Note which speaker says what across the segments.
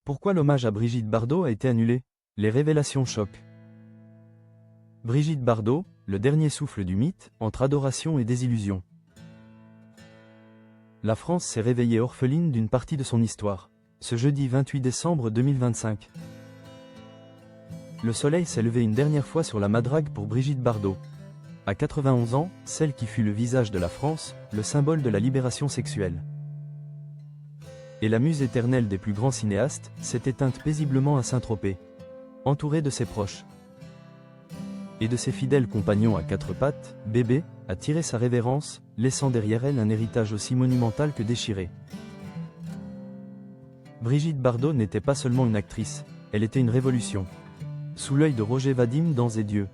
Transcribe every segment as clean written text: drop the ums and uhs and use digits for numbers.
Speaker 1: Pourquoi l'hommage à Brigitte Bardot a été annulé? Les révélations choquent. Brigitte Bardot, le dernier souffle du mythe, entre adoration et désillusion. La France s'est réveillée orpheline d'une partie de son histoire. Ce jeudi 28 décembre 2025. Le soleil s'est levé une dernière fois sur la Madrague pour Brigitte Bardot. À 91 ans, celle qui fut le visage de la France, le symbole de la libération sexuelle. Et la muse éternelle des plus grands cinéastes, s'est éteinte paisiblement à Saint-Tropez. Entourée de ses proches et de ses fidèles compagnons à quatre pattes, Bébé a tiré sa révérence, laissant derrière elle un héritage aussi monumental que déchiré. Brigitte Bardot n'était pas seulement une actrice, elle était une révolution. Sous l'œil de Roger Vadim dans Et Dieu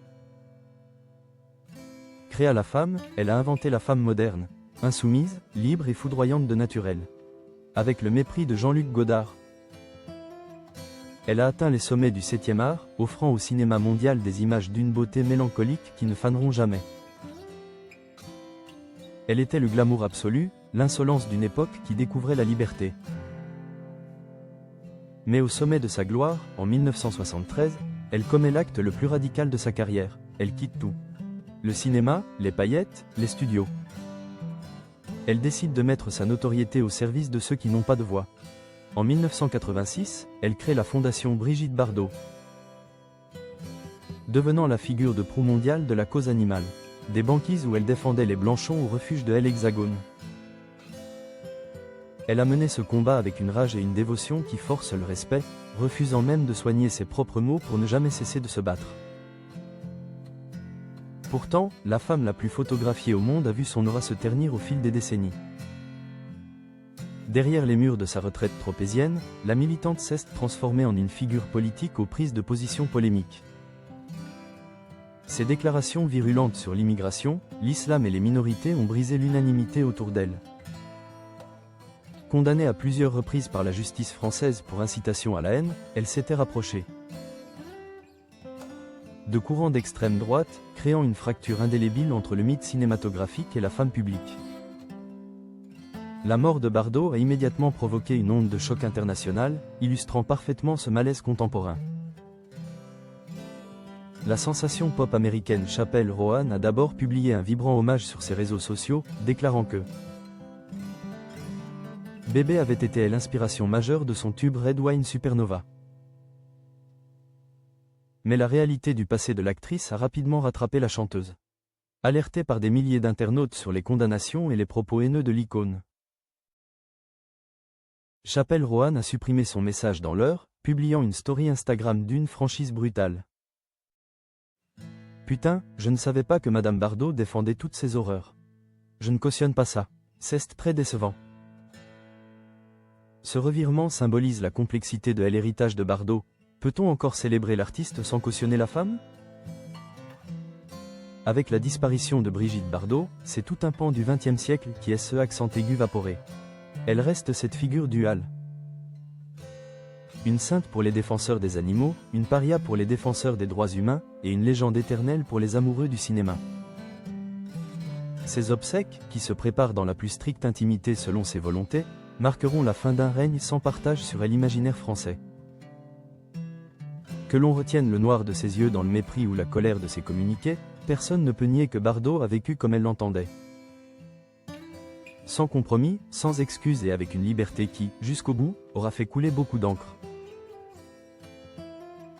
Speaker 1: créa la femme, elle a inventé la femme moderne, insoumise, libre et foudroyante de naturel. Avec le mépris de Jean-Luc Godard. Elle a atteint les sommets du 7e art, offrant au cinéma mondial des images d'une beauté mélancolique qui ne faneront jamais. Elle était le glamour absolu, l'insolence d'une époque qui découvrait la liberté. Mais au sommet de sa gloire, en 1973, elle commet l'acte le plus radical de sa carrière, elle quitte tout. Le cinéma, les paillettes, les studios. Elle décide de mettre sa notoriété au service de ceux qui n'ont pas de voix. En 1986, elle crée la fondation Brigitte Bardot, devenant la figure de proue mondiale de la cause animale. Des banquises où elle défendait les blanchons au refuge de El Hexagone. Elle a mené ce combat avec une rage et une dévotion qui forcent le respect, refusant même de soigner ses propres maux pour ne jamais cesser de se battre. Pourtant, la femme la plus photographiée au monde a vu son aura se ternir au fil des décennies. Derrière les murs de sa retraite tropézienne, la militante s'est transformée en une figure politique aux prises de position polémiques. Ses déclarations virulentes sur l'immigration, l'islam et les minorités ont brisé l'unanimité autour d'elle. Condamnée à plusieurs reprises par la justice française pour incitation à la haine, elle s'était rapprochée de courants d'extrême droite, créant une fracture indélébile entre le mythe cinématographique et la femme publique. La mort de Bardot a immédiatement provoqué une onde de choc international, illustrant parfaitement ce malaise contemporain. La sensation pop américaine Chappell Roan a d'abord publié un vibrant hommage sur ses réseaux sociaux, déclarant que Bébé avait été l'inspiration majeure de son tube Red Wine Supernova. Mais la réalité du passé de l'actrice a rapidement rattrapé la chanteuse. Alertée par des milliers d'internautes sur les condamnations et les propos haineux de l'icône, Chappell Roan a supprimé son message dans l'heure, publiant une story Instagram d'une franchise brutale. Putain, je ne savais pas que Madame Bardot défendait toutes ces horreurs. Je ne cautionne pas ça. C'est très décevant. Ce revirement symbolise la complexité de l'héritage de Bardot. Peut-on encore célébrer l'artiste sans cautionner la femme? Avec la disparition de Brigitte Bardot, c'est tout un pan du XXe siècle qui est ce accent aigu vaporé. Elle reste cette figure duale. Une sainte pour les défenseurs des animaux, une paria pour les défenseurs des droits humains, et une légende éternelle pour les amoureux du cinéma. Ces obsèques, qui se préparent dans la plus stricte intimité selon ses volontés, marqueront la fin d'un règne sans partage sur l'imaginaire français. Que l'on retienne le noir de ses yeux dans le mépris ou la colère de ses communiqués, personne ne peut nier que Bardot a vécu comme elle l'entendait. Sans compromis, sans excuses et avec une liberté qui, jusqu'au bout, aura fait couler beaucoup d'encre.